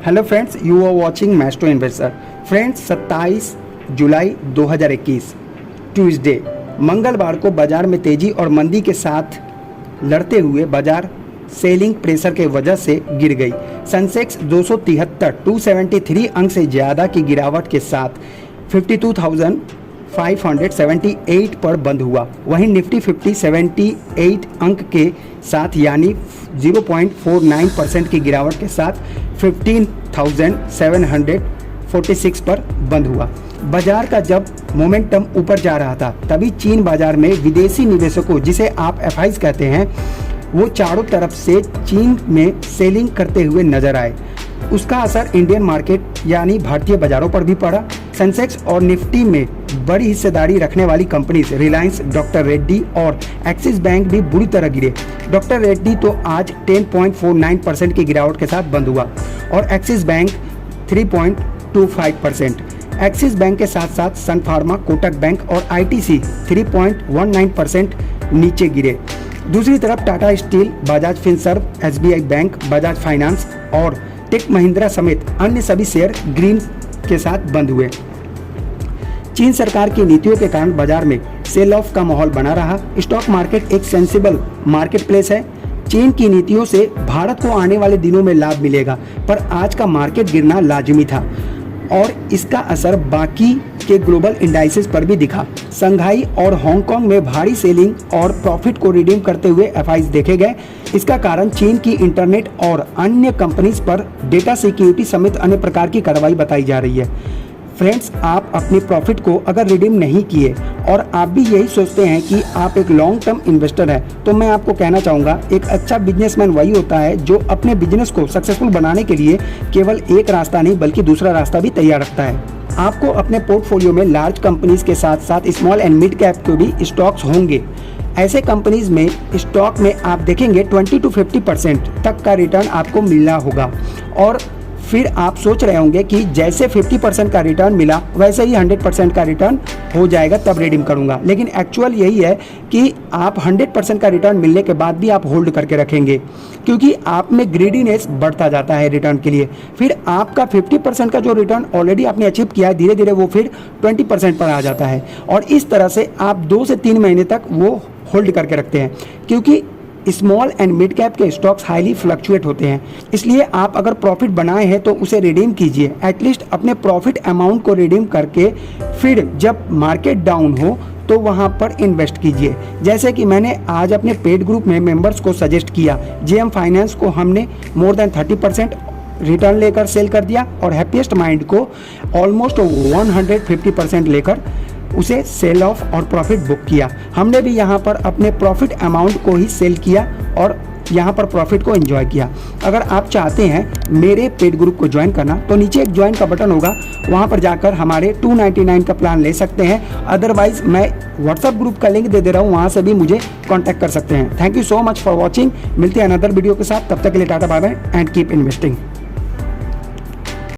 Hello friends, you are watching maestro investor. Friends, 27 जुलाई 2021 Tuesday मंगलवार को बाजार में तेजी और मंदी के साथ लड़ते हुए बाजार सेलिंग प्रेशर के वजह से गिर गई। सेंसेक्स 273 अंक से ज़्यादा की गिरावट के साथ 52,578 पर बंद हुआ। वहीं निफ्टी 78 अंक के साथ यानी 0.49% की गिरावट के साथ 15,746 पर बंद हुआ। बाजार का जब मोमेंटम ऊपर जा रहा था तभी चीन बाजार में विदेशी निवेशकों, जिसे आप एफआईज कहते हैं, वो चारों तरफ से चीन में सेलिंग करते हुए नजर आए। उसका असर इंडियन मार्केट यानी भारतीय बाजारों पर भी पड़ा। सेंसेक्स और निफ्टी में बड़ी हिस्सेदारी रखने वाली कंपनीज रिलायंस, डॉक्टर रेड्डी और एक्सिस बैंक भी बुरी तरह गिरे। डॉक्टर रेड्डी तो आज 10.49% की गिरावट के साथ बंद हुआ और एक्सिस बैंक 3.25%। एक्सिस बैंक के साथ साथ सन फार्मा, कोटक बैंक और आईटीसी 3.19% नीचे गिरे। दूसरी तरफ Tata steel, Bajaj Finserv, SBI bank, Bajaj finance और टेक महिंद्रा समेत अन्य सभी शेयर ग्रीन के साथ बंद हुए। चीन सरकार की नीतियों के कारण बाजार में सेल ऑफ का माहौल बना रहा। स्टॉक मार्केट एक सेंसिबल मार्केट प्लेस है। चीन की नीतियों से भारत को आने वाले दिनों में लाभ मिलेगा, पर आज का मार्केट गिरना लाजमी था और इसका असर बाकी के ग्लोबल इंडाइसेस पर भी दिखा। संघाई और हांगकांग में भारी सेलिंग और प्रॉफिट को रिडीम करते हुए एफआईज देखे गए। इसका कारण चीन की इंटरनेट और अन्य कंपनीज पर डेटा सिक्योरिटी समेत अन्य प्रकार की कार्रवाई बताई जा रही है। फ्रेंड्स, आप अपने प्रॉफिट को अगर रिडीम नहीं किए और आप भी यही सोचते हैं कि आप एक लॉन्ग टर्म इन्वेस्टर हैं, तो मैं आपको कहना चाहूँगा, एक अच्छा बिजनेसमैन वही होता है जो अपने बिजनेस को सक्सेसफुल बनाने के लिए केवल एक रास्ता नहीं बल्कि दूसरा रास्ता भी तैयार रखता है। आपको अपने पोर्टफोलियो में लार्ज कंपनीज के साथ साथ स्मॉल एंड मिड कैप के भी स्टॉक्स होंगे। ऐसे कंपनीज में स्टॉक में आप देखेंगे 20 to 50% तक का रिटर्न आपको मिलना होगा और फिर आप सोच रहे होंगे कि जैसे 50% का रिटर्न मिला वैसे ही 100% का रिटर्न हो जाएगा तब रिडीम करूंगा। लेकिन एक्चुअल यही है कि आप 100% का रिटर्न मिलने के बाद भी आप होल्ड करके रखेंगे, क्योंकि आप में ग्रीडीनेस बढ़ता जाता है रिटर्न के लिए। फिर आपका 50% का जो रिटर्न ऑलरेडी आपने अचीव किया है, धीरे धीरे वो फिर 20% पर आ जाता है और इस तरह से आप 2 से 3 महीने तक वो होल्ड करके रखते हैं, क्योंकि स्मॉल एंड मिड कैप के स्टॉक्स हाईली फ्लक्चुएट होते हैं। इसलिए आप अगर प्रॉफिट बनाए हैं तो उसे रिडीम कीजिए। एटलीस्ट अपने प्रॉफिट अमाउंट को रिडीम करके फिर जब मार्केट डाउन हो तो वहां पर इन्वेस्ट कीजिए। जैसे कि मैंने आज अपने पेड ग्रुप में मेंबर्स को सजेस्ट किया, जेएम फाइनेंस को हमने मोर देन 30% रिटर्न लेकर सेल कर दिया और हैप्पीएस्ट माइंड को ऑलमोस्ट 150% लेकर उसे सेल ऑफ और प्रॉफिट बुक किया। हमने भी यहाँ पर अपने प्रॉफिट अमाउंट को ही सेल किया और यहाँ पर प्रॉफिट को एंजॉय किया। अगर आप चाहते हैं मेरे पेड ग्रुप को ज्वाइन करना तो नीचे एक ज्वाइन का बटन होगा, वहाँ पर जाकर हमारे 299 का प्लान ले सकते हैं। अदरवाइज मैं व्हाट्सएप ग्रुप का लिंक दे दे रहा हूँ, वहाँ से भी मुझे कॉन्टैक्ट कर सकते हैं। Thank you so much for watching. मिलते हैं अनदर वीडियो के साथ, तब तक के लिए tata bye bye and keep investing.